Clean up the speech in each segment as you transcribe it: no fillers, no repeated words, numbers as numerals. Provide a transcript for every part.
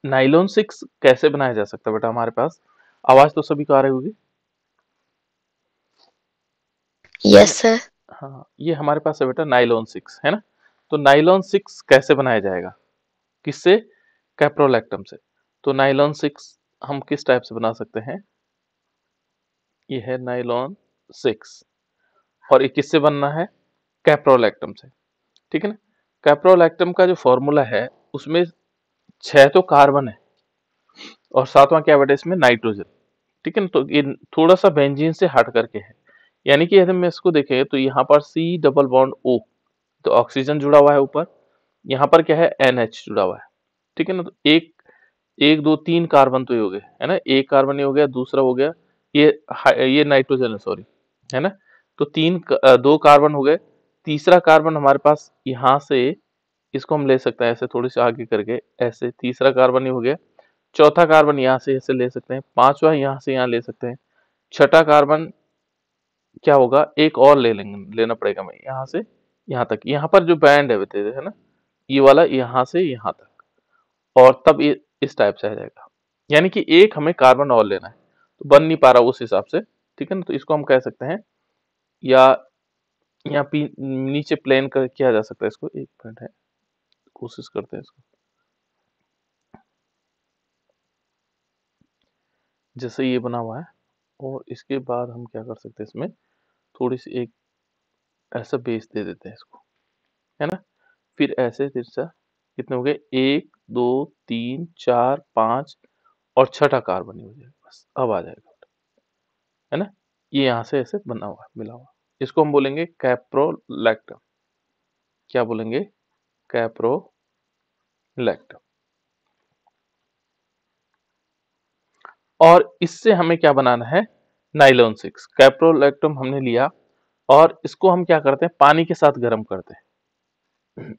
Nylon 6 कैसे बनाया जा सकता है बेटा हमारे पास? आवाज तो सभी को आ रही होगी। Yes sir. हाँ, ये हमारे पास है बेटा नाइलॉन 6, है ना? तो नाइलॉन 6 कैसे बनाया जाएगा? किससे? कैप्रोलैक्टम से। तो नाइलॉन 6 हम किस टाइप से बना सकते हैं? ये है नाइलॉन 6 और ये किससे बनना है? कैप्रोलैक्टम से, ठीक है ना? कैप्रोलैक्टम का जो फॉर्मूला है उसमें 6 तो कार्बन है और सातवां क्या बेटा इसमें नाइट्रोजन, ठीक है ना? तो ये थोड़ा सा बेंजीन से हट करके है, यानी कि यदि हम इसको देखें तो यहाँ पर सी डबल बॉन्ड ओ, तो ऑक्सीजन जुड़ा हुआ है ऊपर, यहाँ पर क्या है NH जुड़ा हुआ है, ठीक है ना? तो एक एक दो तीन कार्बन तो ये हो गए, है ना? एक कार्बन ये हो गया, दूसरा हो गया ये ये नाइट्रोजन है, सॉरी, है ना? तो दो कार्बन हो गए, तीसरा कार्बन हमारे पास यहाँ से, इसको हम ले सकते हैं ऐसे थोड़ी सी आगे करके, ऐसे तीसरा कार्बन ये हो गया, चौथा कार्बन यहाँ से ऐसे ले सकते हैं, पांचवा यहाँ से यहाँ ले सकते हैं, छठा कार्बन क्या होगा, एक और लेना पड़ेगा हमें यहाँ से यहाँ तक, यहाँ पर जो बैंड है बता है ना, ये वाला यहाँ से यहाँ तक, और तब ये इस टाइप से आ जाएगा, यानी कि एक हमें कार्बन और लेना है, तो बन नहीं पा रहा उस हिसाब से, ठीक है ना? तो इसको हम कह सकते हैं, या यहाँ नीचे प्लेन कर किया जा सकता है इसको, एक मिनट है, कोशिश करते हैं इसको, जैसे ये बना हुआ है, और इसके बाद हम क्या कर सकते हैं इसमें, थोड़ी सी एक ऐसा बेस दे देते हैं इसको, है ना? फिर ऐसे तिरछा, कितने हो गए, एक दो तीन चार पांच, और छठा कार्बन ही हो जाएगा, बस अब आ जाएगा, है ना? ये यहाँ से ऐसे बना हुआ है, मिला हुआ, इसको हम बोलेंगे कैप्रोलैक्टम। क्या बोलेंगे? कैप्रोलैक्टम। और इससे हमें क्या बनाना है? नाइलॉन 6। कैप्रोलैक्टम हमने लिया और इसको हम क्या करते हैं, पानी के साथ गर्म करते हैं।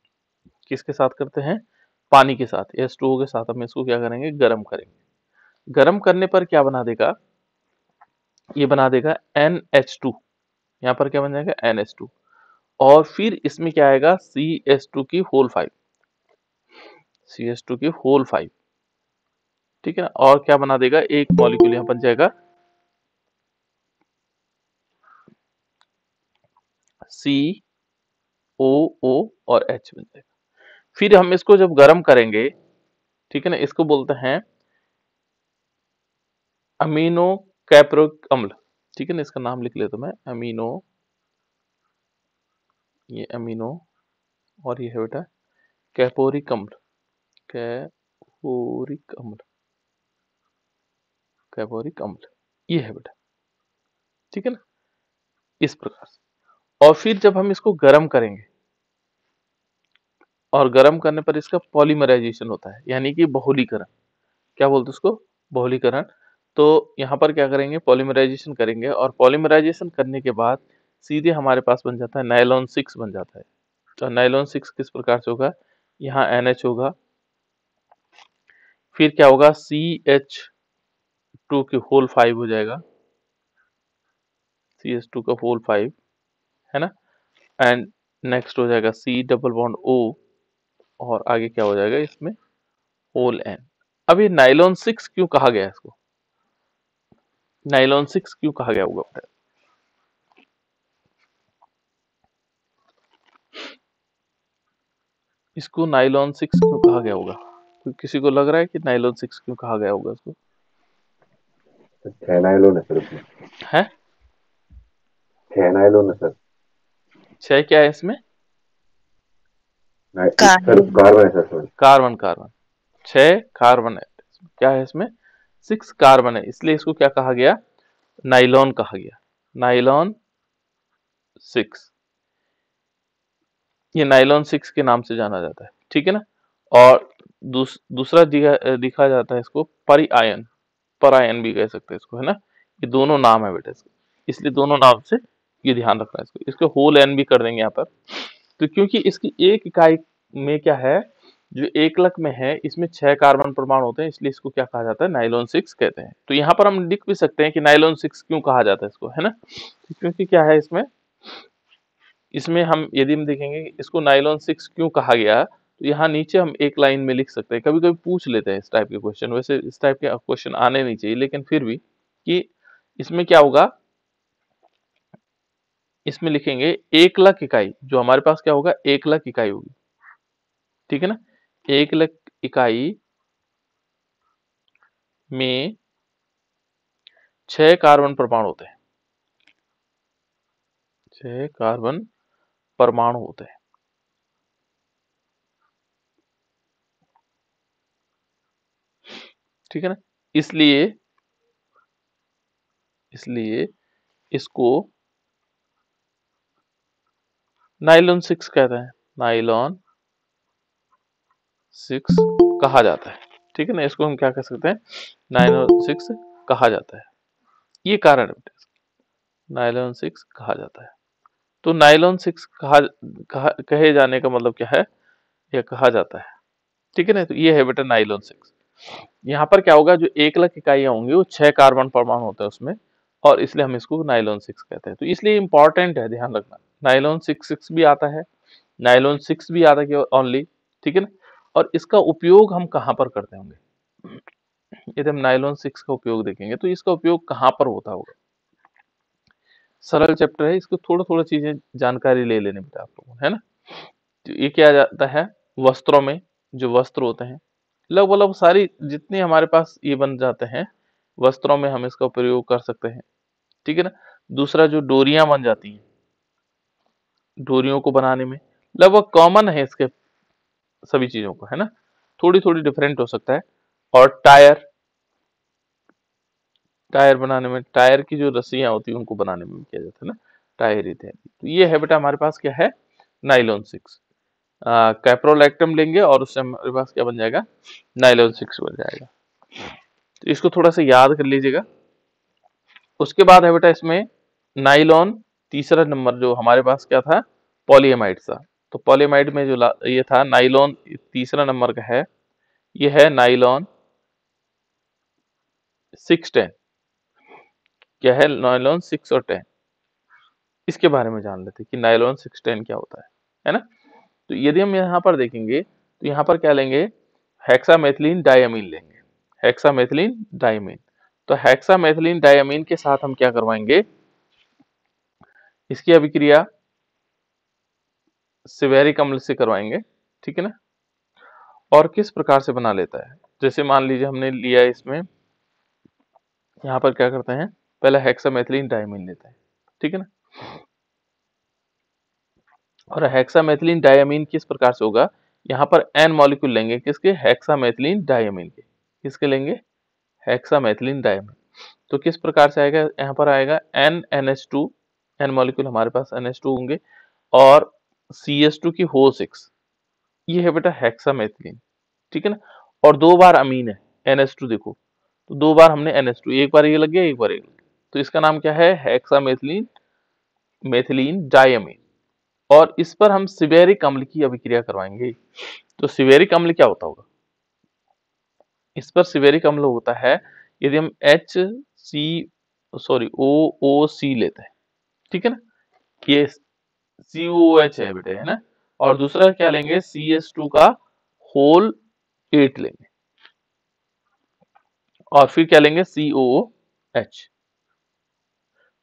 किसके साथ करते हैं? पानी के साथ, H2O के साथ हम इसको क्या करेंगे, गर्म करेंगे। गर्म करने पर क्या बना देगा, ये बना देगा NH2, यहाँ पर क्या बन जाएगा, NH2, और फिर इसमें क्या आएगा, CH2 की होल 5, CH2 की होल 5, ठीक है ना? और क्या बना देगा, एक मॉलिक्यूल यहाँ बन जाएगा COO और H बन जाएगा। फिर हम इसको जब गर्म करेंगे, ठीक है ना, इसको बोलते हैं अमीनो कैप्रिक अम्ल, ठीक है ना? इसका नाम लिख लेता हूं मैं, अमीनो, ये अमीनो, और ये है बेटा कैपोरिक अम्ल, कैपोरिक अम्ल, कैपोरिक अम्ल, ये है बेटा, ठीक है ना? इस प्रकार से, और फिर जब हम इसको गर्म करेंगे, और गर्म करने पर इसका पॉलीमराइजेशन होता है, यानी कि बहुलीकरण, क्या बोलते हैं उसको, बहुलीकरण। तो यहाँ पर क्या करेंगे, पॉलीमराइजेशन करेंगे, और पॉलीमराइजेशन करने के बाद सीधे हमारे पास बन जाता है नाइलॉन 6 बन जाता है। तो नाइलॉन 6 किस प्रकार से होगा, यहाँ NH होगा, फिर क्या होगा, CH2 की होल 5 हो जाएगा, CH2 का होल 5, है ना? एंड नेक्स्ट हो जाएगा C डबल बॉन्ड O, और आगे क्या हो जाएगा इसमें, होल N। अब ये नाइलॉन 6 क्यों कहा गया है इसको, नाइलॉन 6 क्यों कहा गया होगा बेटा? इसको नाइलॉन 6 क्यों कहा गया होगा? किसी को लग रहा है कि नाइलॉन 6 क्यों कहा गया होगा इसको? छह नायलॉन है सर उसमें। है, 6 नायलॉन है सर। 6 क्या है इसमें? Sir carbon. कार्बन है sir, sorry. Carbon, carbon, 6 carbon है, क्या है इसमें, 6 कार्बन है, इसलिए इसको क्या कहा गया, नाइलॉन कहा गया, नाइलॉन 6, ये नाइलॉन 6 के नाम से जाना जाता है, ठीक है ना? और दूसरा दिखा जाता है इसको परी आयन, पर आयन भी कह सकते हैं इसको, है ना? ये दोनों नाम है बेटा इसके, इसलिए दोनों नाम से ये ध्यान रखना है इसको, इसको होल एन भी कर देंगे यहाँ पर। तो क्योंकि इसकी एक इकाई में क्या है, जो एकलक में है, इसमें 6 कार्बन परमाणु होते हैं, इसलिए इसको क्या कहा जाता है, नाइलॉन 6 कहते हैं। तो यहाँ पर हम लिख भी सकते हैं कि नाइलॉन 6 क्यों कहा जाता है इसको, है ना? क्योंकि क्या है इसमें, इसमें हम यदि हम देखेंगे इसको नाइलॉन 6 क्यों कहा गया, तो यहाँ नीचे हम एक लाइन में लिख सकते हैं, कभी कभी पूछ लेते हैं इस टाइप के क्वेश्चन, वैसे इस टाइप के क्वेश्चन आने नहीं चाहिए, लेकिन फिर भी कि इसमें क्या होगा, इसमें लिखेंगे 1,00,000 इकाई, जो हमारे पास क्या होगा 1,00,000 इकाई होगी, ठीक है ना। 1,00,000 इकाई में 6 कार्बन परमाणु होते हैं, 6 कार्बन परमाणु होते हैं, ठीक है ना। इसलिए इसलिए इसको नाइलॉन 6 कहते हैं, नाइलॉन 6 कहा जाता है, ठीक है ना। इसको हम क्या कह सकते हैं, नाइलॉन 6 कहा जाता है, ये कारण है बेटा, नाइलॉन 6 कहा जाता है। तो नाइलॉन 6 कहे जाने का मतलब क्या है, यह कहा जाता है, ठीक है ना। तो ये है बेटा नाइलॉन 6। यहाँ पर क्या होगा, जो 1,00,000 इकाइयां होंगी वो 6 कार्बन परमाणु होते हैं उसमें, और इसलिए हम इसको नाइलॉन 6 कहते हैं। तो इसलिए इंपॉर्टेंट है, ध्यान रखना, नाइलॉन 6 भी आता है, नाइलॉन 6 भी आता है ओनली, ठीक है ना। और इसका उपयोग हम कहाँ पर करते होंगे, यदि हम नाइलॉन 6 का उपयोग देखेंगे तो इसका उपयोग कहाँ पर होता होगा। सरल चैप्टर है, इसको थोड़ा थोड़ा चीजें जानकारी ले लेने बेटा आप लोगों को, है ना। तो ये क्या जाता है, वस्त्रों में, जो वस्त्र होते हैं, लगभग सारी जितनी हमारे पास ये बन जाते हैं वस्त्रों में हम इसका प्रयोग कर सकते हैं, ठीक है ना। दूसरा जो डोरियां बन जाती हैं, डोरियों को बनाने में लगभग कॉमन है इसके सभी चीजों को, है ना, थोड़ी थोड़ी डिफरेंट हो सकता है। और टायर, टायर बनाने में, टायर की जो रस्सियां होती है उनको बनाने में भी किया जाता है ना, टायर इत्यादि। तो ये है बेटा हमारे पास क्या है, नाइलॉन 6। कैप्रोलैक्टम लेंगे और उससे हमारे पास क्या बन जाएगा, नाइलॉन 6 बन जाएगा। तो इसको थोड़ा सा याद कर लीजिएगा। उसके बाद है बेटा इसमें नाइलॉन, तीसरा नंबर जो हमारे पास क्या था, पॉलीएमाइड था। तो पॉलीएमाइड में जो ये था नाइलॉन, तीसरा नंबर का है, ये है नाइलॉन 610। क्या है, नाइलॉन 6 और 10, इसके बारे में जान लेते हैं कि नाइलॉन 610 क्या होता है ना। तो यदि हम यहाँ पर देखेंगे तो यहाँ पर क्या लेंगे, हेक्सामेथिलीन डायमीन लेंगे, हेक्सामेथिलीन डायमीन। तो हेक्सामेथिलीन डायमीन के साथ हम क्या करवाएंगे, इसकी अभिक्रिया सिवेरिक अम्ल से करवाएंगे, ठीक है ना। और किस प्रकार से बना लेता है, जैसे मान लीजिए हमने लिया इसमें, यहाँ पर क्या करते हैं, पहले हेक्सामेथिलीन डायमीन लेते हैं, ठीक है ना। और हेक्सामेथिलीन डायमीन किस प्रकार से होगा, यहाँ पर n मॉलिक्यूल लेंगे, किसके, हेक्सामेथिलीन डायमीन के, किसके लेंगे, हेक्सामेथिलीन डायमीन। तो किस प्रकार से आएगा, यहाँ पर आएगा NNH2, n मॉलिक्यूल हमारे पास NH2 होंगे, और CH2 की होल 6, ये है बेटा हेक्सामेथिलीन, ठीक है ना। और 2 बार अमीन है NH2, देखो तो 2 बार हमने NH2, एक बार ये लग गया, एक बार ये लग गया, तो इसका नाम क्या है, हेक्सामेथिलीन मेथिलीन डायमीन। और इस पर हम सिवेरिक अम्ल की अभिक्रिया करवाएंगे। तो सिवेरिक अम्ल क्या होता होगा, इस पर सिवेरिक अम्ल होता है यदि हम OOC लेते हैं, ठीक है ना, ये COOH है बेटे, है ना। और दूसरा क्या लेंगे, CH2 का होल 8 लेंगे, और फिर क्या लेंगे, COOH।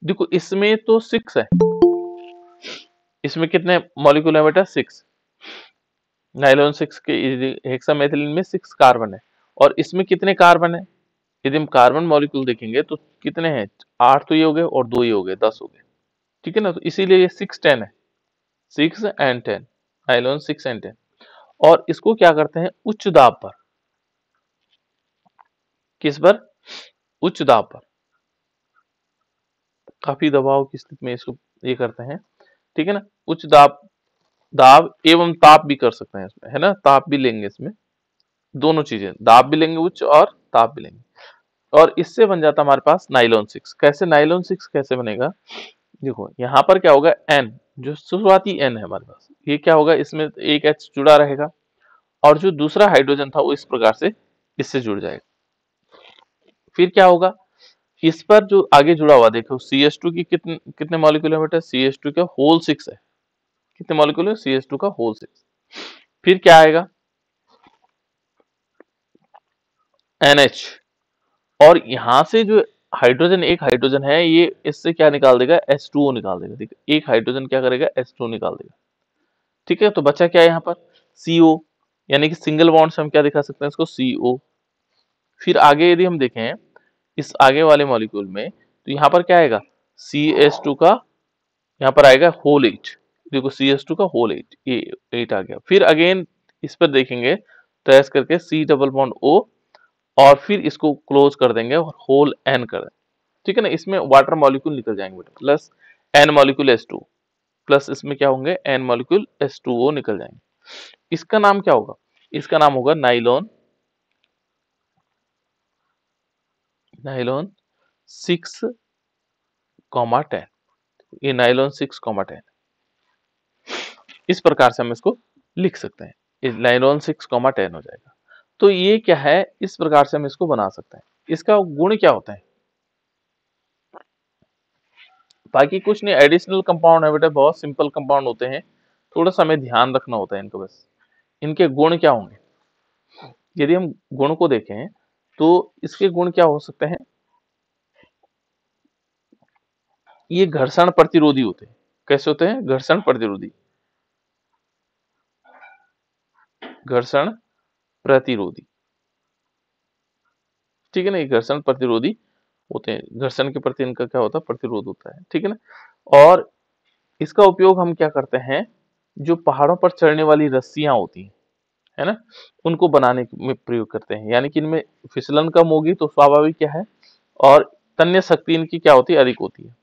देखो इसमें तो 6 है, इसमें कितने मॉलिक्यूल है बेटा, 6, नाइलॉन 6 के हेक्सामेथिलीन में 6 कार्बन है, और इसमें कितने कार्बन है, यदि हम कार्बन मॉलिक्यूल देखेंगे तो कितने हैं, 8 तो ये हो गए और 2 ये हो गए, 10 हो गए, ठीक है ना। तो इसीलिए ये 610 है, 6 एंड 10, नाइलॉन 6 एंड 10। और इसको क्या करते हैं, उच्च दाब पर, किस पर, उच्च दाब पर, काफी दबाव की स्थिति में इसको ये करते हैं, ठीक है ना। उच्च दाब, दाब एवं ताप भी कर सकते हैं इसमें, है ना, ताप भी लेंगे इसमें, दोनों चीजें, दाब भी लेंगे उच्च और ताप भी लेंगे, और इससे बन जाता हमारे पास नाइलॉन 6। कैसे, नाइलॉन 6 कैसे बनेगा, देखो यहाँ पर क्या होगा, N, जो शुरुआती N है हमारे पास, ये क्या होगा, इसमें एक H जुड़ा रहेगा, और जो दूसरा हाइड्रोजन था वो इस प्रकार से इससे जुड़ जाएगा। फिर क्या होगा, इस पर जो आगे जुड़ा हुआ, देखो CH2 की कितने कितने मॉलिक्यूल है बेटा, CH2 का होल 6 है, कितने मॉलिक्यूल है, CH2 का होल 6। फिर क्या आएगा, NH, और यहां से जो हाइड्रोजन, एक हाइड्रोजन है ये, इससे क्या निकाल देगा, H2O निकाल देगा। ठीक है, एक हाइड्रोजन क्या करेगा, H2O निकाल देगा। ठीक है, तो बचा क्या है यहाँ पर, CO, यानी कि सिंगल बॉन्ड से हम क्या दिखा सकते हैं इसको, CO। फिर आगे यदि हम देखें इस आगे वाले मॉलिक्यूल में, तो यहाँ पर क्या आएगा, CH2 का, यहाँ पर आएगा होल 8। देखो CH2 का होल 8, ये 8 आ गया। फिर अगेन इस पर देखेंगे तो ऐसे करके C डबल बॉन्ड O, और फिर इसको क्लोज कर देंगे और होल N कर देंगे। ठीक है ना, इसमें वाटर मॉलिक्यूल निकल जाएंगे बेटा, plus N molecule H2, plus इसमें क्या होंगे, N मॉलिक्यूल H2O निकल जाएंगे। इसका नाम क्या होगा, इसका नाम होगा नाइलॉन, नाइलॉन 6,10। ये नाइलॉन 6,10 इस प्रकार से हम इसको लिख सकते हैं, इस नाइलॉन 6,10 हो जाएगा। तो ये क्या है, इस प्रकार से हम इसको बना सकते हैं। इसका गुण क्या होता है, बाकी कुछ नहीं, एडिशनल कंपाउंड है बेटा, बहुत सिंपल कंपाउंड होते हैं, थोड़ा सा हमें ध्यान रखना होता है इनको बस। इनके गुण क्या होंगे, यदि हम गुण को देखें तो इसके गुण क्या हो सकते हैं, ये घर्षण प्रतिरोधी होते हैं। कैसे होते हैं, घर्षण प्रतिरोधी, घर्षण प्रतिरोधी। ठीक है ना, ये घर्षण प्रतिरोधी होते हैं, घर्षण के प्रति इनका क्या होता है, प्रतिरोध होता है। ठीक है ना, और इसका उपयोग हम क्या करते हैं, जो पहाड़ों पर चढ़ने वाली रस्सियां होती हैं, है ना, उनको बनाने में प्रयोग करते हैं। यानी कि इनमें फिसलन कम होगी तो स्वाभाविक क्या है, और तन्य शक्ति इनकी क्या होती है, अधिक होती है,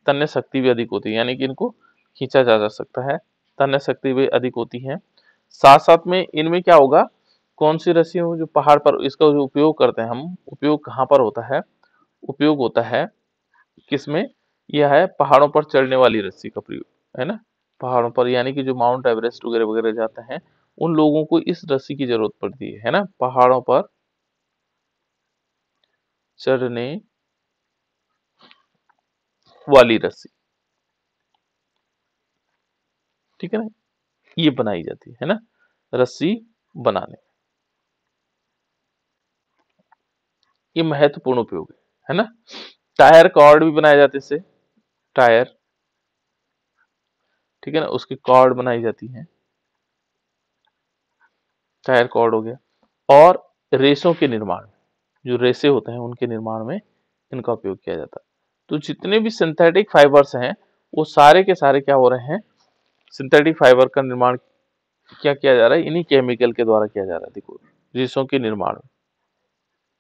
तन्य शक्ति भी अधिक होती है, यानी कि इनको खींचा जा सकता है, तन्य शक्ति भी अधिक होती है। साथ साथ में इनमें क्या होगा, कौन सी रस्सी हो जो पहाड़ पर, इसका जो उपयोग करते हैं हम, उपयोग कहाँ पर होता है, उपयोग होता है किसमें, यह है पहाड़ों पर चढ़ने वाली रस्सी का प्रयोग, है ना, पहाड़ों पर, यानी कि जो माउंट एवरेस्ट वगैरह वगैरह जाते हैं उन लोगों को इस रस्सी की जरूरत पड़ती है ना, पहाड़ों पर चढ़ने वाली रस्सी। ठीक है ना, ये बनाई जाती है ना, रस्सी बनाने, ये महत्वपूर्ण उपयोग है ना। टायर कॉर्ड भी बनाए जाते हैं इससे, टायर, ठीक है ना, उसकी कॉर्ड बनाई जाती है, टायर कॉर्ड हो गया। और रेसों के निर्माण, जो रेसे होते हैं उनके निर्माण में इनका उपयोग किया जाता है। तो जितने भी सिंथेटिक फाइबर्स हैं वो सारे के सारे क्या हो रहे हैं, सिंथेटिक फाइबर का निर्माण क्या किया जा रहा है, इन्हीं केमिकल के द्वारा किया जा रहा है। देखो रेसों के निर्माण में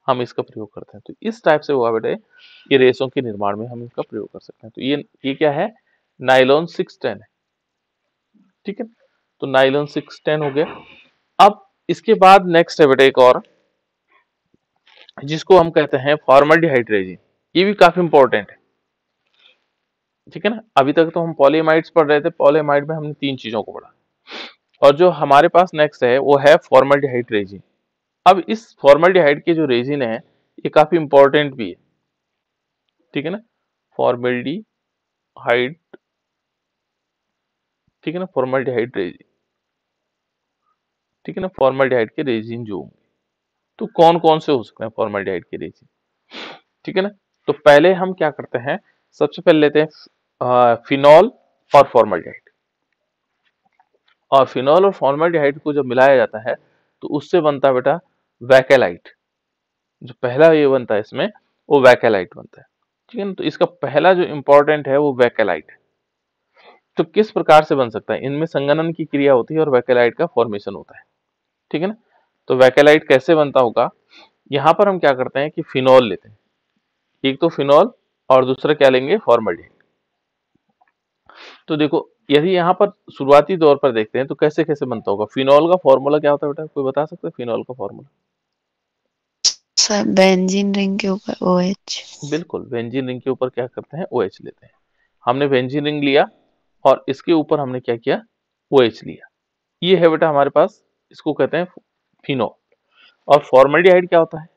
हम इसका प्रयोग करते हैं, तो इस टाइप से हुआ बेटे, ये रेसों के निर्माण में हम इसका प्रयोग कर सकते हैं। तो ये क्या है, नाइलॉन 610 है। ठीक है, तो नाइलॉन 610 हो गया। अब इसके बाद नेक्स्ट है बेटा एक और, जिसको हम कहते हैं फॉर्मल्डिहाइड रेजिन। ये भी काफी इंपॉर्टेंट है। ठीक है ना, अभी तक तो हम पॉलीमाइड्स पढ़ रहे थे, पॉलीमाइड में हमने 3 चीजों को पढ़ा, और जो हमारे पास नेक्स्ट है वो है फॉर्मल्डिहाइड रेजिन। अब इस फॉर्मल्डिहाइड की जो रेजिन है ये काफी इंपॉर्टेंट भी है। ठीक है ना, फॉर्मल्डिहाइड, ठीक है ना, फॉर्मल्डिहाइड रेजिन, ठीक है ना, फॉर्मल्डिहाइड के रेजिन जो होंगे, तो कौन कौन से हो सकते हैं फॉर्मल्डिहाइड के रेजिन। ठीक है ना, तो पहले हम क्या करते हैं, सबसे पहले लेते हैं फिनॉल और फॉर्मल्डिहाइड, और फिनॉल और फॉर्मल्डिहाइड को जब मिलाया जाता है तो उससे बनता है बेटा वैकेलाइट। जो पहला ये बनता है इसमें वो वैकेलाइट बनता है। ठीक है ना, तो इसका पहला जो इंपॉर्टेंट है वो वैकेलाइट है। तो किस प्रकार से बन सकता है, इनमें संघनन की क्रिया होती है और वैकेलाइट का फॉर्मेशन होता है। ठीक है ना, तो वैकेलाइट कैसे बनता होगा, यहाँ पर हम क्या करते हैं कि फिनॉल लेते हैं, एक तो फिनॉल और दूसरा क्या लेंगे, फॉर्मल्डिहाइड। तो देखो यदि यहाँ पर शुरुआती दौर पर देखते हैं तो कैसे कैसे बनता होगा, फिनॉल का फॉर्मूला क्या होता है बेटा, कोई बता सकता है फिनॉल का फॉर्मूला। सर बेंजीन रिंग के ऊपर OH। बिल्कुल, बेंजीन रिंग के ऊपर क्या करते हैं, OH लेते हैं। हमने बेंजीन रिंग लिया और इसके ऊपर हमने क्या किया, OH लिया। ये है बेटा हमारे पास, इसको कहते हैं फिनॉल। और फॉर्मल्डिहाइड क्या होता है,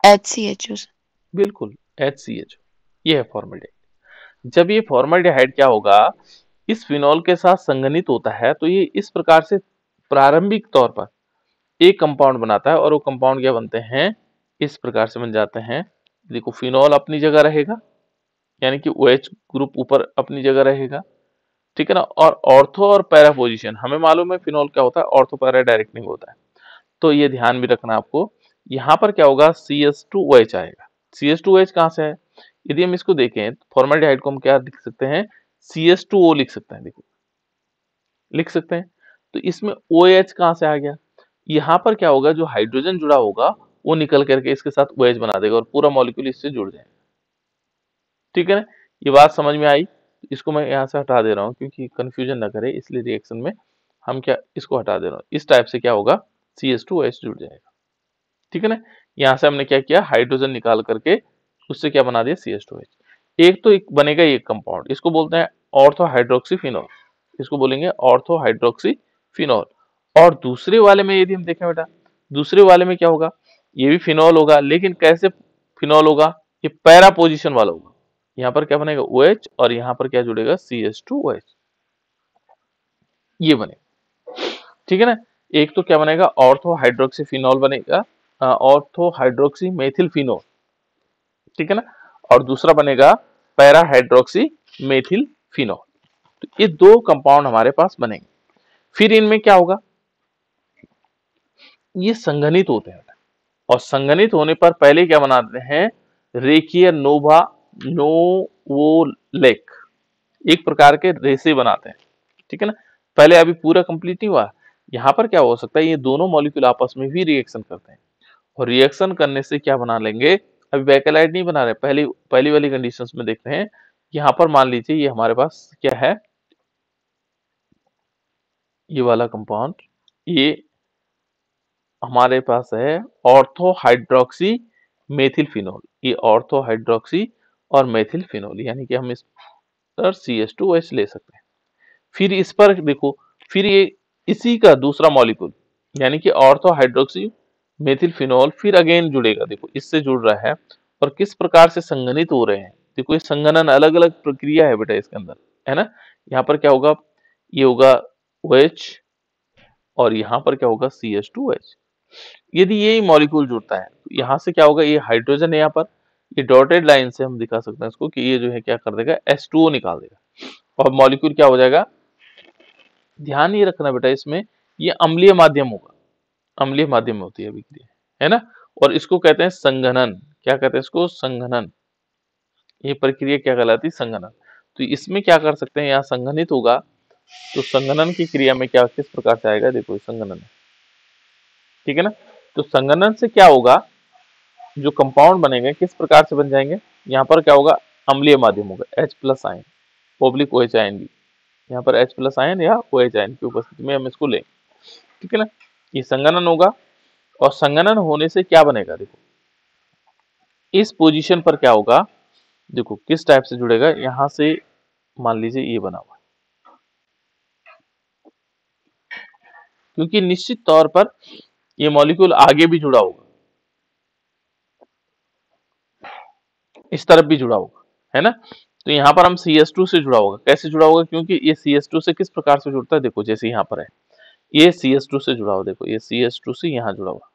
HCHO सर। बिल्कुल HCHO, ये है फॉर्मल्डिहाइड। जब ये फॉर्मल्डिहाइड क्या होगा, इस फिनॉल के साथ संघनित होता है तो ये इस प्रकार से प्रारंभिक तौर पर एक कंपाउंड बनाता है, और वो कंपाउंड क्या बनते हैं, इस प्रकार से बन जाते हैं। देखो फिनॉल अपनी जगह रहेगा, यानी कि OH ग्रुप ऊपर अपनी जगह रहेगा, ठीक है ना। और ऑर्थो और पैरा पोजीशन हमें मालूम है, फिनॉल क्या होता है, ऑर्थो पैरा डायरेक्ट नहीं होता है, तो ये ध्यान भी रखना आपको। यहाँ पर क्या होगा, CH2OH आएगा। CH2OH कहाँ से है, यदि हम इसको देखें फॉर्मल्डिहाइड को हम क्या लिख सकते हैं, CH2O लिख सकते हैं, देखो लिख सकते हैं। तो इसमें OH कहाँ से आ गया, यहाँ पर क्या होगा, जो हाइड्रोजन जुड़ा होगा वो निकल करके इसके साथ OH बना देगा और पूरा मॉलिक्यूल इससे जुड़ जाएगा, ठीक है ना। ये बात समझ में आई। इसको मैं यहाँ से हटा दे रहा हूँ क्योंकि कंफ्यूजन ना करे, इसलिए रिएक्शन में हम क्या इसको हटा दे रहा हूँ। इस टाइप से क्या होगा, CH2OH जुड़ जाएगा, ठीक है ना। यहाँ से हमने क्या किया, हाइड्रोजन निकाल करके उससे क्या बना दिया, CH2OH। एक तो एक बनेगा एक कंपाउंड, इसको बोलते हैं ऑर्थो हाइड्रोक्सीफिनॉल, इसको बोलेंगे ऑर्थो हाइड्रोक्सीफिनॉल। और दूसरे वाले में यदि हम देखें बेटा, दूसरे वाले में क्या होगा, ये भी फिनॉल होगा, लेकिन कैसे फिनॉल होगा, ये पैरा पोजीशन वाला होगा। यहाँ पर क्या बनेगा, OH, और यहाँ पर क्या जुड़ेगा, CH2OH, ये बनेगा, ठीक है ना। एक तो क्या बनेगा, ऑर्थो हाइड्रोक्सीफिनॉल बनेगा, ऑर्थो हाइड्रोक्सी मेथिल फिनॉल, ठीक है ना। और दूसरा बनेगा पैरा हाइड्रोक्सी मेथिल फिनॉल। तो ये दो कंपाउंड हमारे पास बनेंगे। फिर इनमें क्या होगा, ये संघनित होते हैं, और संघनित होने पर पहले क्या बनाते हैं, रेखीय नोवोलेक, एक प्रकार के रेसे बनाते हैं, ठीक है ना। पहले अभी पूरा कंप्लीट नहीं हुआ। यहाँ पर क्या हो सकता है, ये दोनों मॉलिक्यूल आपस में भी रिएक्शन करते हैं, और रिएक्शन करने से क्या बना लेंगे, अभी बैकेलाइट नहीं बना रहे, पहली वाली कंडीशंस में देखते हैं। यहाँ पर मान लीजिए ये हमारे पास क्या है, ये वाला कंपाउंड, ये हमारे पास है ऑर्थो हाइड्रोक्सी मेथिल फिनॉल, ये ऑर्थो हाइड्रोक्सी और मेथिल फिनॉल, यानी कि हम इस पर CH2OH ले सकते हैं। फिर इस पर देखो, फिर ये इसी का दूसरा मॉलिक्यूल, यानी कि ऑर्थो हाइड्रोक्सी मेथिल फिनॉल फिर अगेन जुड़ेगा, देखो इससे जुड़ रहा है, और किस प्रकार से संघनित हो रहे हैं, देखो ये संघनन अलग अलग प्रक्रिया है बेटा इसके अंदर, है ना। यहाँ पर क्या होगा, ये होगा OH, और यहाँ पर क्या होगा, CH2OH। यदि ये मॉलिक्यूल जुड़ता है तो यहाँ से क्या होगा, ये हाइड्रोजन है, यहाँ पर ये डॉटेड लाइन से हम दिखा सकते हैं इसको कि ये जो है क्या कर देगा, H2O निकाल देगा, और मॉलिक्यूल क्या हो जाएगा। ध्यान ये रखना बेटा, इसमें ये अम्लीय माध्यम होगा, अम्लीय माध्यम में होती है अभिक्रिया, है ना। और इसको कहते हैं संघनन, क्या कहते हैं इसको, संघनन। ये प्रक्रिया क्या कहलाती है, संघनन। तो इसमें क्या कर सकते हैं, यहाँ संघनित होगा, तो संघनन की क्रिया में क्या किस प्रकार से आएगा, देखो संघनन, ठीक है ना। तो संघनन से क्या होगा, जो कंपाउंड बनेंगे किस प्रकार से बन जाएंगे, यहाँ पर क्या होगा, अम्लीय माध्यम होगा, H+ ion oblique OH ion भी, यहाँ पर H+ आयन या OH आयन की उपस्थिति में हम इसको लेंगे, ठीक है ना। ये संघनन होगा, और संघनन होने से क्या बनेगा, देखो इस पोजीशन पर क्या होगा, देखो किस टाइप से जुड़ेगा, यहाँ से मान लीजिए ये बना हुआ, क्योंकि निश्चित तौर पर ये मॉलिक्यूल आगे भी जुड़ा होगा, इस तरफ भी जुड़ा होगा, है ना। तो यहाँ पर हम CH2 से जुड़ा होगा, कैसे जुड़ा होगा, क्योंकि ये CH2 से किस प्रकार से जुड़ता है, देखो जैसे यहाँ पर है, ये CH2 से जुड़ा हुआ, देखो ये CH2 से यहाँ जुड़ा हुआ,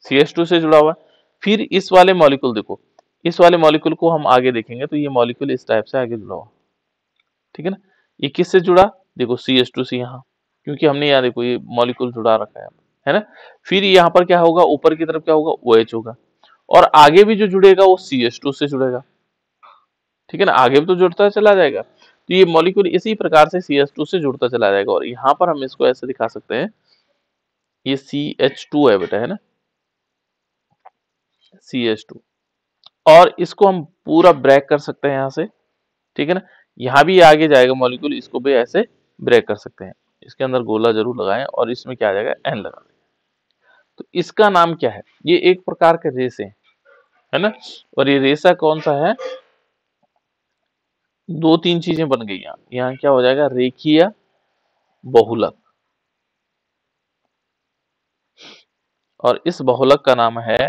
CH2 से जुड़ा हुआ। फिर इस वाले मॉलिक्यूल देखो, इस वाले मॉलिक्यूल को हम आगे देखेंगे तो ये मॉलिक्यूल इस टाइप से आगे जुड़ा हुआ, ठीक है ना। ये किससे जुड़ा, देखो CH2 से यहाँ, क्योंकि हमने यहाँ देखो ये मॉलिक्यूल जुड़ा रखा है ना। फिर यहाँ पर क्या होगा, ऊपर की तरफ क्या होगा, OH होगा, और आगे भी जो जुड़ेगा वो CH2 से जुड़ेगा, ठीक है ना, आगे भी तो जुड़ता चला जाएगा। तो ये मॉलिक्यूल इसी प्रकार से CH2 से जुड़ता चला जाएगा, और यहाँ पर हम इसको ऐसे दिखा सकते हैं, ये CH2 है बेटा, है ना, CH2, और इसको हम पूरा ब्रेक कर सकते हैं यहाँ से, ठीक है ना। यहाँ भी आगे जाएगा मॉलिक्यूल, इसको भी ऐसे ब्रेक कर सकते हैं, इसके अंदर गोला जरूर लगाएं, और इसमें क्या आ जाएगा, N लगा दें। तो इसका नाम क्या है, ये एक प्रकार के रेसे है ना। और ये रेसा कौन सा है, दो तीन चीजें बन गई यहाँ क्या हो जाएगा, रेखीय बहुलक, और इस बहुलक का नाम है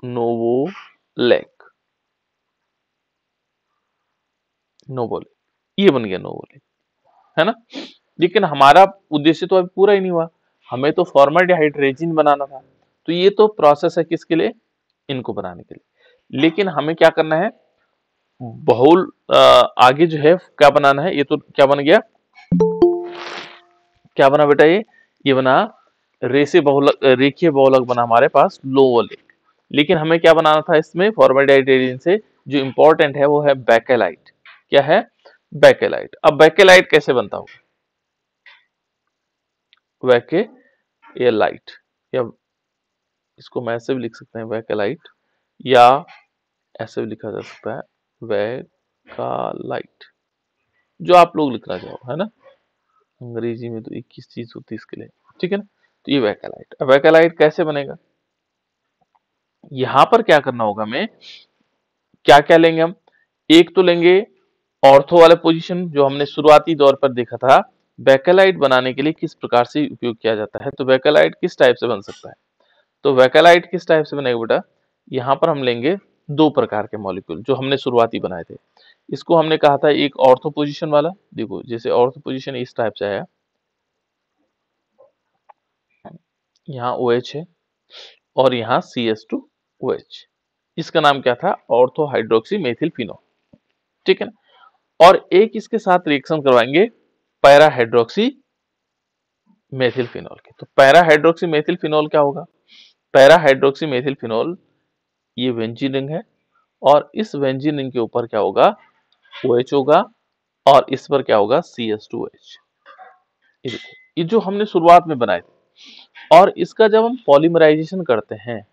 नोवोलेक, नोवोलिक, ये बन गया नोवोलिक, है ना। लेकिन हमारा उद्देश्य तो अभी पूरा ही नहीं हुआ, हमें तो फॉर्मल्डिहाइड रेजिन बनाना था। तो ये तो प्रोसेस है किसके लिए, इनको बनाने के लिए। लेकिन हमें क्या करना है, बहुल आगे जो है क्या बनाना है, ये तो क्या बन गया, क्या बना बेटा, ये बना रेसे बहुलक, रेखीय बहुलक बना हमारे पास लोवोलिक। लेकिन हमें क्या बनाना था इसमें फॉर्मल्डिहाइड रेजिन से, जो इंपॉर्टेंट है वो है बेकेलाइट। क्या है, बेकेलाइट। अब बेकेलाइट कैसे बनता होगा, वेकेलाइट, या इसको हम ऐसे भी लिख सकते हैं वेकेलाइट, या ऐसे भी लिखा जा सकता है वेकालाइट, जो आप लोग लिखना चाहो, है ना। अंग्रेजी में तो 21 चीज होती है इसके लिए, ठीक है ना। तो ये वेकेलाइट, अब वेकेलाइट कैसे बनेगा, यहां पर क्या करना होगा, हमें क्या क्या लेंगे हम, एक तो लेंगे ऑर्थो वाले पोजीशन, जो हमने शुरुआती दौर पर देखा था बेकेलाइट बनाने के लिए किस प्रकार से उपयोग किया जाता है। तो बेकेलाइट किस टाइप से बन सकता है, तो वेकेलाइट किस टाइप से बनेगा बेटा, यहाँ पर हम लेंगे दो प्रकार के मॉलिक्यूल जो हमने शुरुआती बनाए थे। इसको हमने कहा था एक ऑर्थो पोजीशन वाला, देखो जैसे ऑर्थो पोजीशन इस टाइप से आया, यहाँ OH है और यहाँ CH2OH, इसका नाम क्या था, ऑर्थो हाइड्रोक्सी मेथिल फिनोल, ठीक है ना। और एक इसके साथ रिएक्शन करवाएंगे पैरा हाइड्रोक्सी मेथिल फिनोल के। तो पैरा हाइड्रोक्सी मेथिल फिनोल क्या होगा, पैरा हाइड्रोक्सी मेथिल फिनोल ये बेंजीन रिंग है, और इस बेंजीन रिंग के ऊपर क्या होगा, OH होगा, और इस पर क्या होगा, CH2OH। ये देखो, ये जो हमने शुरुआत में बनाए थे, और इसका जब हम पॉलीमराइजेशन करते हैं,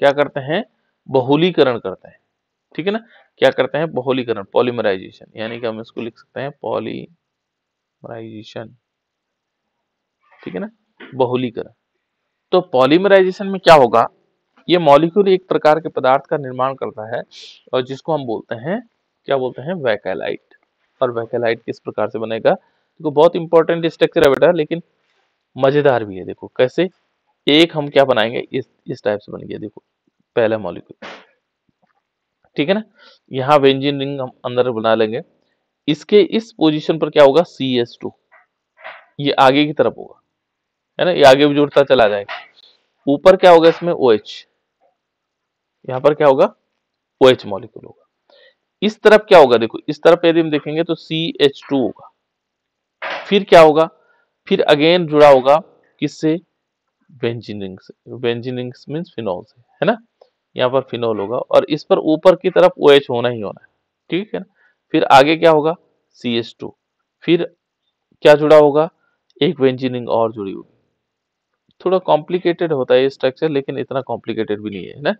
क्या करते हैं, बहुलीकरण करते हैं, ठीक है ना। क्या करते हैं, बहुलीकरण, पॉलीमराइजेशन, यानी कि हम इसको लिख सकते हैं पॉलीमराइजेशन, ठीक है ना, बहुलीकरण। तो पॉलीमराइजेशन में क्या होगा, ये मॉलिक्यूल एक प्रकार के पदार्थ का निर्माण करता है, और जिसको हम बोलते हैं, क्या बोलते हैं, वैकेलाइट। और वैकेलाइट किस प्रकार से बनेगा, देखो बहुत इंपॉर्टेंट स्ट्रक्चर है बेटा, लेकिन मजेदार भी है। देखो कैसे, एक हम क्या बनाएंगे, इस टाइप से बन गया, देखो पहला मॉलिक्यूल, ठीक है ना। यहाँ बेंजीन रिंग हम अंदर बना लेंगे, इसके इस पोजीशन पर क्या होगा, CH2, ये आगे की तरफ होगा, है ना, ये आगे भी जुड़ता चला जाएगा। ऊपर क्या होगा इसमें, OH, यहाँ पर क्या होगा, OH मॉलिक्यूल होगा। इस तरफ क्या होगा, देखो इस तरफ यदि हम देखेंगे तो CH2 होगा, फिर क्या होगा, फिर अगेन जुड़ा होगा किससे, बेंजीन रिंग से, बेंजीन रिंग मींस फिनोल से, है ना। यहाँ पर फिनोल होगा, और इस पर ऊपर की तरफ OH होना ही होना है, ठीक है ना। फिर आगे क्या होगा, CH2, फिर क्या जुड़ा होगा, एक बेंजीन रिंग और जुड़ी होगी। थोड़ा कॉम्प्लिकेटेड होता है ये स्ट्रक्चर, लेकिन इतना कॉम्प्लिकेटेड भी नहीं है ना।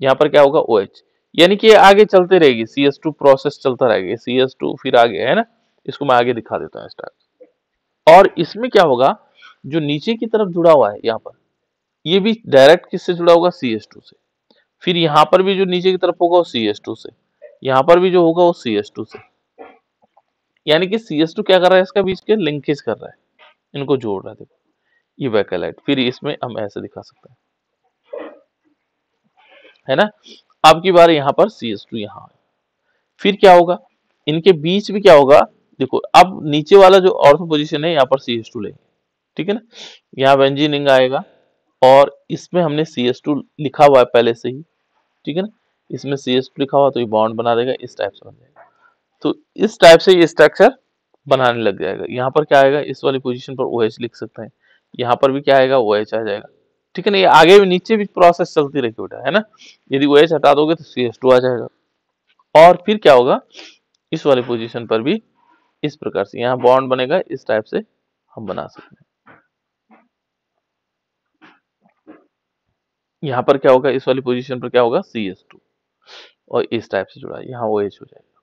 यहाँ पर क्या होगा, OH, यानी कि ये आगे चलते रहेगी, CH2 प्रोसेस चलता रहेगा, CH2 फिर आगे, है ना। इसको मैं आगे दिखा देता हूँ स्टार्ट। और इसमें क्या होगा, जो नीचे की तरफ जुड़ा हुआ है यहाँ पर, ये भी डायरेक्ट किससे जुड़ा होगा, CH2 से। फिर यहाँ पर भी जो नीचे की तरफ होगा वो CH2 से, यहाँ पर भी जो होगा वो CH2 से, यानी कि CH2 क्या कर रहा है, इसका बीच के लिंकेज कर रहा है, इनको जोड़ रहा है, देखो ये वैकेलाइट। फिर इसमें हम ऐसे दिखा सकते हैं, है ना। अब की बार यहाँ पर CH2 यहाँ है, फिर क्या होगा, इनके बीच भी क्या होगा, देखो अब नीचे वाला जो ऑर्थो पोजीशन है यहाँ पर CH2 लेंगे, ठीक है ना। यहाँ बेंजीन रिंग आएगा, और इसमें हमने CH2 लिखा हुआ है पहले से ही, ठीक है ना। इसमें CH2 लिखा हुआ तो ये बॉन्ड बना देगा, इस टाइप से बन जाएगा। तो इस टाइप से ये स्ट्रक्चर बनाने लग जाएगा। यहाँ पर क्या आएगा, इस वाली पोजीशन पर OH लिख सकते हैं, यहाँ पर भी क्या आएगा, OH आ जाएगा, ठीक है ना। ये आगे भी नीचे भी प्रोसेस चलती रहेगी बेटा, है ना। यदि OH हटा दोगे तो CH2 आ जाएगा, और फिर क्या होगा, इस वाली पोजीशन पर भी इस प्रकार से यहाँ बॉन्ड बनेगा, इस टाइप से हम बना सकते हैं। यहाँ पर क्या होगा, इस वाली पोजीशन पर क्या होगा, CH2, और इस टाइप से जुड़ा है, यहाँ OH हो जाएगा,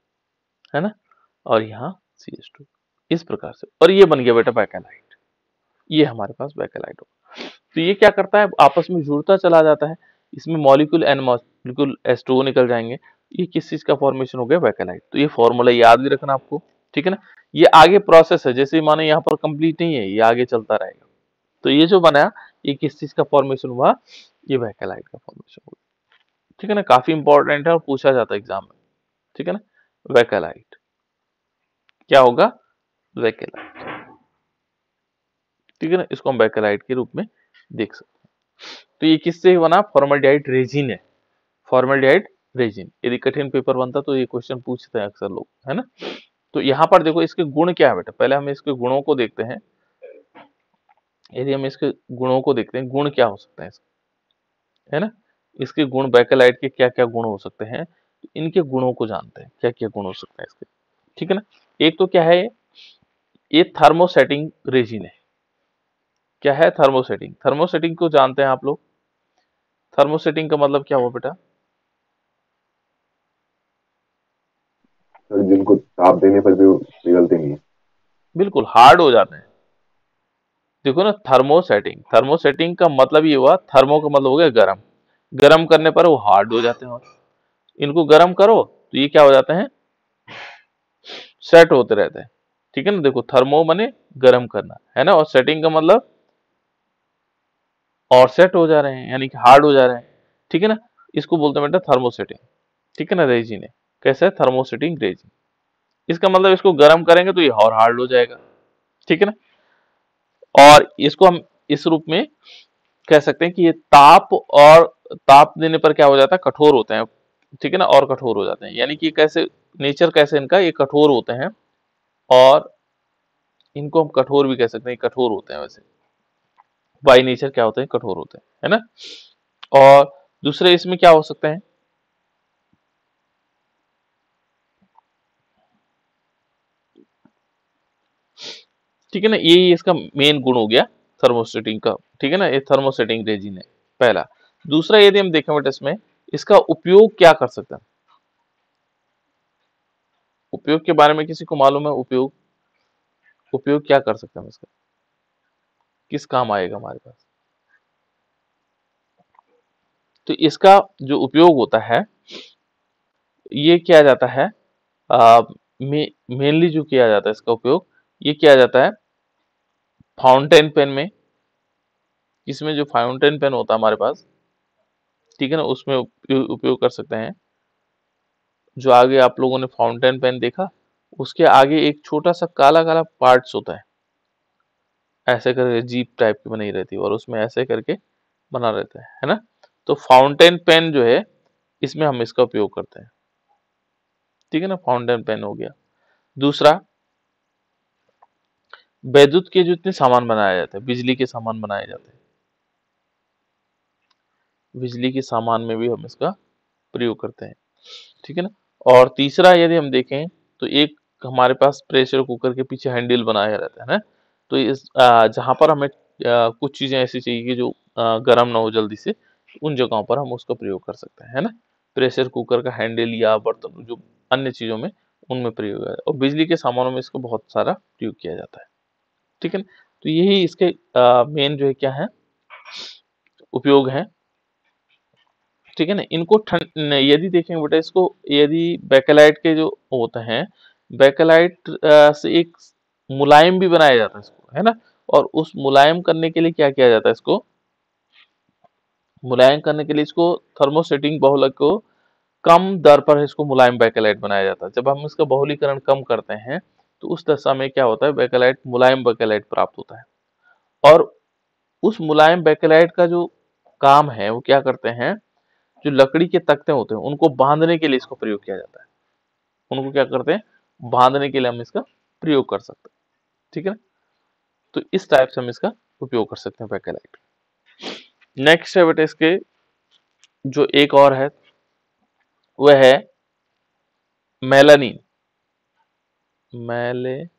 है ना, और यहाँ CH2, इस प्रकार से। और ये बन गया बेटा बैकेलाइट, ये हमारे पास बैकेलाइट होगा। तो ये क्या करता है, आपस में जुड़ता चला जाता है, इसमें मॉलिक्यूल N मॉलिक्यूल H2O निकल जाएंगे, ये किस चीज का फॉर्मेशन हो गया, बैकेलाइट। तो ये फॉर्मूला याद भी रखना आपको, ठीक है ना। ये आगे प्रोसेस है, जैसे माने यहाँ पर कंप्लीट नहीं है, ये आगे चलता रहेगा। तो ये जो बना, ये किस चीज का फॉर्मेशन हुआ, ये बैकेलाइट का फॉर्मेशन हुआ, ठीक है ना। काफी इंपॉर्टेंट है और पूछा जाता है एग्जाम में, ठीक है ना। वैकेलाइट। क्या होगा? वैकेलाइट। ठीक है ना, इसको हम वैकेलाइट के रूप में देख सकते हैं। तो ये किससे बना? फॉर्मल्डिहाइड रेजिन है, फॉर्मल्डिहाइड रेजिन। यदि कठिन पेपर बनता तो ये क्वेश्चन पूछते हैं अक्सर लोग, है ना। तो यहाँ पर देखो इसके गुण क्या है बेटा, पहले हम इसके गुणों को देखते हैं। यदि हम इसके गुणों को देखते हैं, गुण क्या हो सकते हैं इसके, है ना। इसके गुण, बैकेलाइट के क्या क्या गुण हो सकते हैं, तो इनके गुणों को जानते हैं, क्या क्या गुण हो सकते हैं इसके। ठीक है ना। एक तो क्या है, ये थर्मोसेटिंग रेजिन है। क्या है? थर्मोसेटिंग। थर्मोसेटिंग को जानते हैं आप लोग। थर्मोसेटिंग का मतलब क्या हुआ बेटा? सर जिनको ताप देने पर भी वो पिघलते नहीं है। बिल्कुल हार्ड हो जाते हैं। देखो ना, थर्मोसेटिंग, थर्मोसेटिंग का मतलब ये हुआ, थर्मो का मतलब हो गया गर्म, गर्म करने पर वो हार्ड हो जाते हैं। और इनको गर्म करो तो ये क्या हो जाते हैं? सेट होते रहते हैं। ठीक है ना। देखो थर्मो माने गर्म करना, है ना, और सेटिंग का मतलब और सेट हो जा रहे हैं, यानी कि हार्ड हो जा रहे हैं। ठीक है ना। इसको बोलते हैं बेटा थर्मोसेटिंग। ठीक है ना, रेजिन है। कैसे है? Thermosetting resin. इसका मतलब इसको गर्म करेंगे तो ये और हार्ड हो जाएगा। ठीक है ना। और इसको हम इस रूप में कह सकते हैं कि ये ताप देने पर क्या हो जाता है? कठोर होते हैं। ठीक है ना, और कठोर हो जाते हैं, यानी कि कैसे नेचर, कैसे इनका, ये कठोर होते हैं। और इनको हम कठोर भी कह सकते हैं, कठोर होते हैं वैसे, बाई नेचर क्या होते हैं? कठोर होते हैं, है ना। और दूसरे इसमें क्या हो सकते हैं? ठीक है ना, यही इसका मेन गुण हो गया थर्मोसेटिंग का। ठीक है ना, ये थर्मोसेटिंग रेजिन है पहला। दूसरा यदि हम देखें बेटा इसमें, इसका उपयोग क्या कर सकते हैं? उपयोग के बारे में किसी को मालूम है? उपयोग, उपयोग क्या कर सकते हैं हम इसका, किस काम आएगा हमारे पास? तो इसका जो उपयोग होता है, ये किया जाता है, मेनली जो किया जाता है इसका उपयोग, ये किया जाता है फाउंटेन पेन में। इसमें जो फाउंटेन पेन होता है हमारे पास, ठीक है ना, उसमें उपयोग कर सकते हैं। जो आगे आप लोगों ने फाउंटेन पेन देखा, उसके आगे एक छोटा सा काला काला पार्ट्स होता है, ऐसे करके जीप टाइप की बनी रहती है, और उसमें ऐसे करके बना रहता है ना। तो फाउंटेन पेन जो है, इसमें हम इसका उपयोग करते हैं। ठीक है ना, फाउंटेन पेन हो गया। दूसरा, विद्युत के जितने सामान बनाए जाते हैं, बिजली के सामान बनाए जाते हैं, बिजली के सामान में भी हम इसका प्रयोग करते हैं। ठीक है ना। और तीसरा यदि हम देखें, तो एक हमारे पास प्रेशर कुकर के पीछे हैंडल बनाया रहता है ना। तो इस जहां पर हमें कुछ चीजें ऐसी चाहिए कि जो गर्म ना हो जल्दी से, उन जगहों पर हम उसका प्रयोग कर सकते हैं, है ना। प्रेशर कुकर का हैंडल या बर्तन, जो अन्य चीजों में, उनमें प्रयोग है। और बिजली के सामानों में इसका बहुत सारा प्रयोग किया जाता है। ठीक है ना। तो यही इसके मेन जो है क्या है, उपयोग है। ठीक है ना। इनको यदि देखेंगे बेटा इसको, यदि बैकेलाइट के जो होते हैं, बैकेलाइट से एक मुलायम भी बनाया जाता है इसको, है ना। और उस मुलायम करने के लिए क्या किया जाता है? इसको मुलायम करने के लिए इसको थर्मोसेटिंग बहुलक को कम दर पर इसको मुलायम बैकेलाइट बनाया जाता है। जब हम इसका बहुलीकरण कम करते हैं, तो उस दशा में क्या होता है? बैकेलाइट, मुलायम बैकेलाइट प्राप्त होता है। और उस मुलायम बैकेलाइट का जो काम है, वो क्या करते हैं? जो लकड़ी के तख्ते होते हैं, उनको बांधने के लिए इसका प्रयोग किया जाता है। उनको क्या करते हैं? बांधने के लिए हम इसका प्रयोग कर सकते हैं। ठीक है ना। तो इस टाइप से हम इसका उपयोग कर सकते हैं बैकेलाइट। नेक्स्ट है बेटे इसके जो एक और है, वह है मेलानिन। मेलेनिन,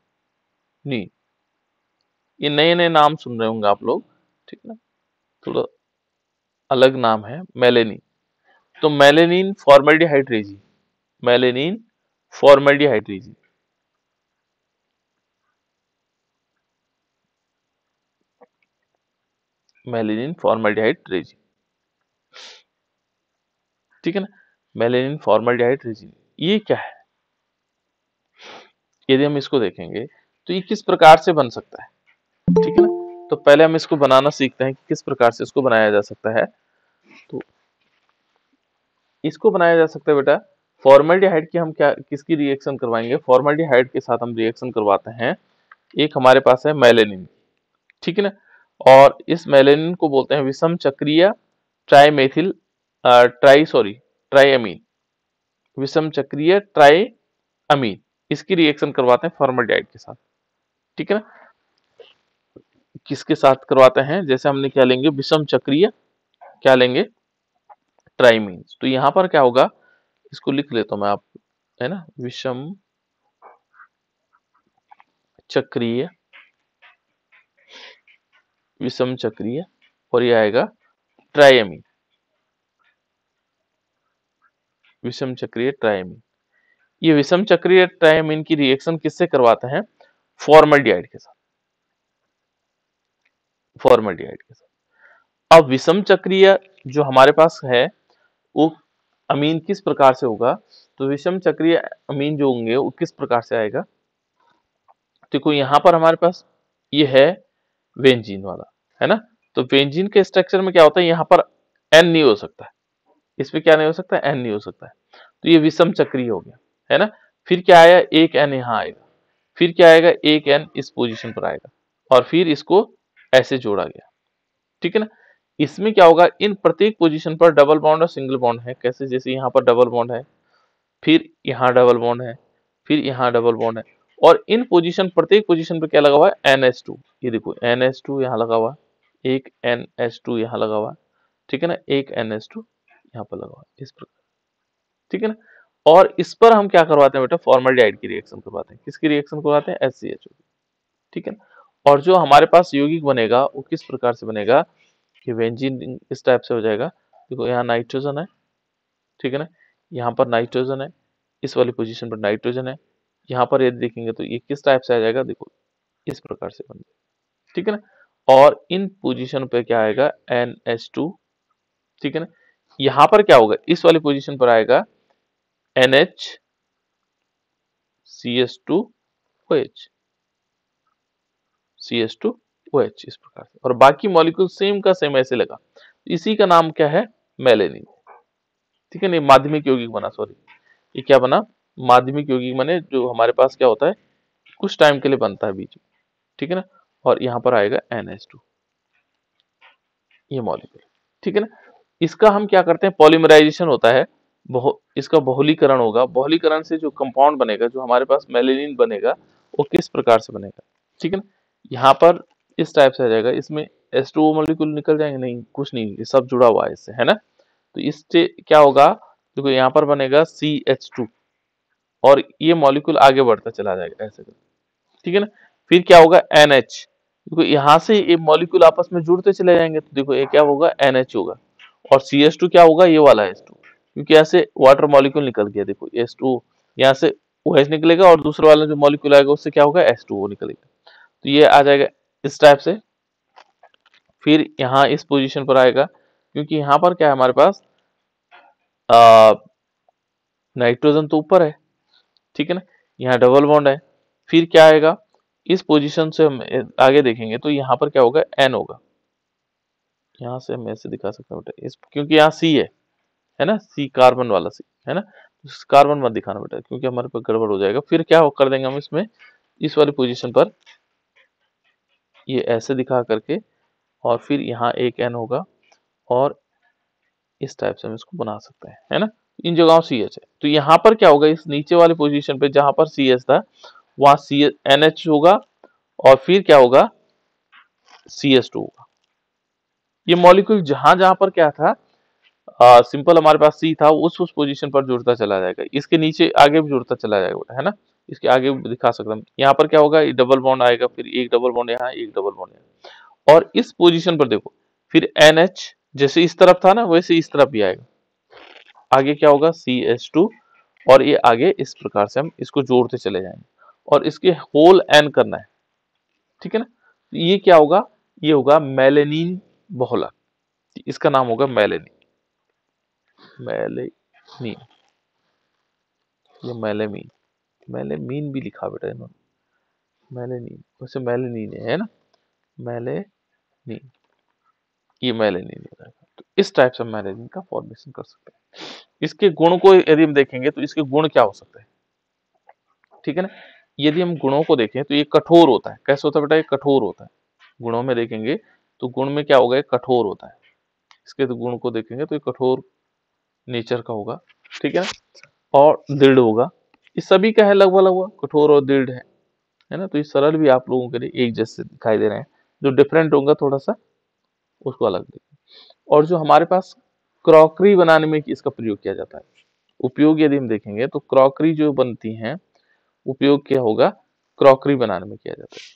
ये नए नए नाम सुन रहे होंगे आप लोग। ठीक है ना, थोड़ा अलग नाम है मेलेनिन। तो melanin formaldehyde resin, melanin formaldehyde resin, melanin formaldehyde resin. ठीक है ना, मेलेनिन फॉर्मल्डिहाइड रेजिन, ये क्या है? यदि हम इसको देखेंगे, तो ये किस प्रकार से बन सकता है? ठीक है ना। तो पहले हम इसको बनाना सीखते हैं कि किस प्रकार से इसको बनाया जा सकता है। तो इसको बनाया जा सकता है बेटा फॉर्मल्डिहाइड की हम क्या किसकी रिएक्शन करवाएंगे? फॉर्मल्डिहाइड के साथ हम रिएक्शन करवाते हैं, एक हमारे पास है मेलेनिन, ठीक है ना। और इस मेलेनिन को बोलते हैं विषम चक्रीय ट्राइमेथिल ट्राइअमीन, विषम चक्रीय ट्राइअमीन, इसकी रिएक्शन करवाते हैं फॉर्मल्डिहाइड के साथ, ठीक है ना। किसके साथ करवाते हैं? जैसे हमने क्या लेंगे, विषम चक्रीय क्या लेंगे, ट्राइमीन्स। तो यहाँ पर क्या होगा, इसको लिख लेता हूं मैं, आप है ना, विषम चक्रीय, विषम चक्रीय, और ये आएगा ट्राइअमीन, विषम चक्रीय ट्राइअमीन। ये विषम चक्रीय ट्राइअमीन की रिएक्शन किससे करवाते हैं? फॉर्मल्डिहाइड के साथ, फॉर्मल्डिहाइड के साथ। अब विषम चक्रीय जो हमारे पास है वो अमीन किस प्रकार से होगा? तो विषम चक्रीय अमीन जो होंगे वो किस प्रकार से आएगा? देखो यहाँ पर हमारे पास ये है बेंजीन वाला, है ना। तो बेंजीन के स्ट्रक्चर में क्या होता है, यहाँ पर एन नहीं हो सकता है, इस पे क्या नहीं हो सकता, एन नहीं हो सकता है। तो ये विषम चक्रीय हो गया, है ना। फिर क्या आया, एक एन यहाँ आएगा, फिर क्या आएगा, एक एन इस पोजीशन पर आएगा, और फिर इसको ऐसे जोड़ा गया, ठीक है ना। इसमें क्या होगा, इन प्रत्येक पोजीशन पर डबल बॉन्ड और सिंगल बॉन्ड है। कैसे? जैसे यहाँ पर डबल बॉन्ड है, फिर यहाँ डबल बॉन्ड है, फिर यहाँ डबल बॉन्ड है, और इन पोजीशन, प्रत्येक पोजीशन पे क्या लगा हुआ है, NH2। ये देखो NH2 यहाँ लगा हुआ है, एक NH2 यहाँ लगा हुआ है, ठीक है ना, एक NH2 यहाँ पर लगा हुआ है, इस प्रकार, ठीक है ना। और इस पर हम क्या करवाते हैं बेटा, फॉर्मल्डिहाइड की रिएक्शन करवाते हैं। किसकी रिएक्शन करवाते हैं? HCHO, ठीक है ना। और जो हमारे पास यौगिक बनेगा वो किस प्रकार से बनेगा, कि बेंजीन इस टाइप से हो जाएगा। देखो यहाँ नाइट्रोजन है, ठीक है ना, यहाँ पर नाइट्रोजन है, इस वाली पोजीशन पर नाइट्रोजन है, यहाँ पर यदि देखेंगे तो ये किस टाइप से आ जाएगा, देखो इस प्रकार से बन जाएगा, ठीक है ना। और इन पोजीशन पे क्या आएगा, NH2, ठीक है ना। यहाँ पर क्या होगा, इस वाली पोजीशन पर आएगा NH CH2OH, CH2OH, इस प्रकार से। और बाकी मॉलिक्यूल सेम का सेम ऐसे लगा, इसी का नाम क्या है, मेलेनिन, ठीक है ना। माध्यमिक यौगिक बना, सॉरी, ये क्या बना, माध्यमिक यौगिक बने, जो हमारे पास क्या होता है, कुछ टाइम के लिए बनता है बीच में, ठीक है ना। और यहाँ पर आएगा NH2, ये मॉलिक्यूल, ठीक है ना। इसका हम क्या करते हैं, पॉलीमराइजेशन होता है, इसका बहुलीकरण होगा। बहुलीकरण से जो कंपाउंड बनेगा, जो हमारे पास मेलेनिन बनेगा, वो किस प्रकार से बनेगा, ठीक है ना। यहाँ पर इस टाइप से आ जाएगा, इसमें H2O मॉलिक्यूल निकल जाएंगे, नहीं, कुछ नहीं, ये सब जुड़ा हुआ है इससे, है ना। तो इससे क्या होगा, देखो यहाँ पर बनेगा CH2, और ये मॉलिक्यूल आगे बढ़ता चला जाएगा ऐसे करके, ठीक है ना। फिर क्या होगा, NH, देखो यहाँ से ये मॉलिक्यूल आपस में जुड़ते चले जाएंगे, तो देखो ये क्या होगा, NH होगा, और CH2 क्या होगा, ये वाला H2, क्योंकि ऐसे वाटर मॉलिक्यूल निकल गया, देखो H2 यहाँ से OH निकलेगा, और दूसरा वाला जो मॉलिक्यूल आएगा उससे क्या होगा, H2O निकलेगा, तो ये आ जाएगा इस टाइप से। फिर यहाँ इस पोजीशन पर आएगा, क्योंकि यहाँ पर क्या है हमारे पास, नाइट्रोजन तो ऊपर है, ठीक है ना, यहाँ डबल बॉन्ड है। फिर क्या आएगा, इस पोजीशन से हम आगे देखेंगे तो यहाँ पर क्या होगा, N होगा। यहाँ से हम ऐसे दिखा सकते हैं बेटा, इस क्योंकि यहाँ C है ना, C कार्बन वाला C है ना, कार्बन मत दिखाना बेटा, क्योंकि हमारे पास गड़बड़ हो जाएगा। फिर क्या कर देंगे हम इसमें, इस वाली पोजीशन पर ये ऐसे दिखा करके, और फिर यहाँ एक N होगा, और इस टाइप से हम इसको बना सकते हैं, है ना। इन जगहों CH है, तो यहाँ पर क्या होगा, इस नीचे वाली पोजीशन पे जहां पर CH था, वहां NH होगा, और फिर क्या होगा, CH2 होगा। ये मॉलिक्यूल जहां जहां पर क्या था, सिंपल हमारे पास C था, उस पोजीशन पर जुड़ता चला जाएगा, इसके नीचे आगे भी जुड़ता चला जाएगा, है ना। इसके आगे भी दिखा सकता हूँ, यहाँ पर क्या होगा, डबल बॉन्ड आएगा, फिर एक डबल बॉन्ड यहाँ, एक डबल बॉन्ड यहाँ, और इस पोजीशन पर देखो, फिर NH जैसे इस तरफ था ना, वैसे इस तरफ भी आएगा, आगे क्या होगा, CH2, और ये आगे इस प्रकार से हम इसको जोड़ते चले जाएंगे, और इसके होल N करना है, ठीक है ना। ये क्या होगा, ये होगा मेलेनिन बहुलक, इसका नाम होगा मेलेनिन, मेलेनिन, ये मेलेमीन, मेलेमीन भी लिखा बेटा इन्होंने, मेलेनिन, वैसे मेलेनिन है ना, मेलेनिन, ये मेलेनिन हो जाएगा, तो इस टाइप से हम मैलेनिन का फॉर्मेशन कर सकते हैं। इसके गुण को यदि हम देखेंगे तो इसके गुण क्या हो सकते हैं, ठीक है ना। यदि हम गुणों को देखें तो ये कठोर होता है। कैसे होता है बेटा, ये कठोर होता है। गुणों में देखेंगे तो गुण में क्या होगा, ये कठोर होता है। इसके तो गुण को देखेंगे तो ये कठोर नेचर का होगा, ठीक है ना, और दृढ़ होगा। इस सभी का है लगभग लगभग, कठोर और दृढ़ है ना। तो ये सरल भी आप लोगों के लिए एक जैसे दिखाई दे रहे हैं, जो डिफरेंट होगा थोड़ा सा उसको अलग देखें। और जो हमारे पास क्रॉकरी बनाने में इसका प्रयोग किया जाता है, उपयोग यदि हम देखेंगे तो क्रॉकरी जो बनती हैं, उपयोग क्या होगा, क्रॉकरी बनाने में किया जाता है।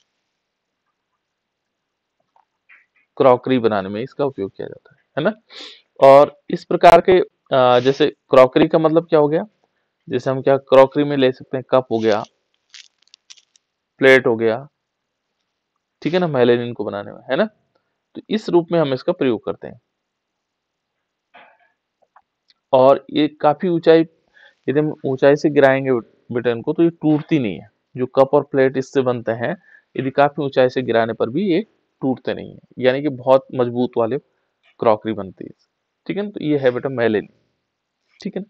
क्रॉकरी बनाने में इसका उपयोग किया जाता है ना। और इस प्रकार के जैसे क्रॉकरी का मतलब क्या हो गया, जैसे हम क्या क्रॉकरी में ले सकते हैं, कप हो गया, प्लेट हो गया, ठीक है ना, मैलेनिन को बनाने में, है ना। तो इस रूप में हम इसका प्रयोग करते हैं। और ये काफी ऊंचाई, यदि हम ऊंचाई से गिराएंगे बेटा इनको तो ये टूटती नहीं है। जो कप और प्लेट इससे बनते हैं, यदि काफी ऊंचाई से गिराने पर भी ये टूटते नहीं है, यानी कि बहुत मजबूत वाले क्रॉकरी बनती है, ठीक है ना। तो ये है बेटा मैलेनिन, ठीक है ना।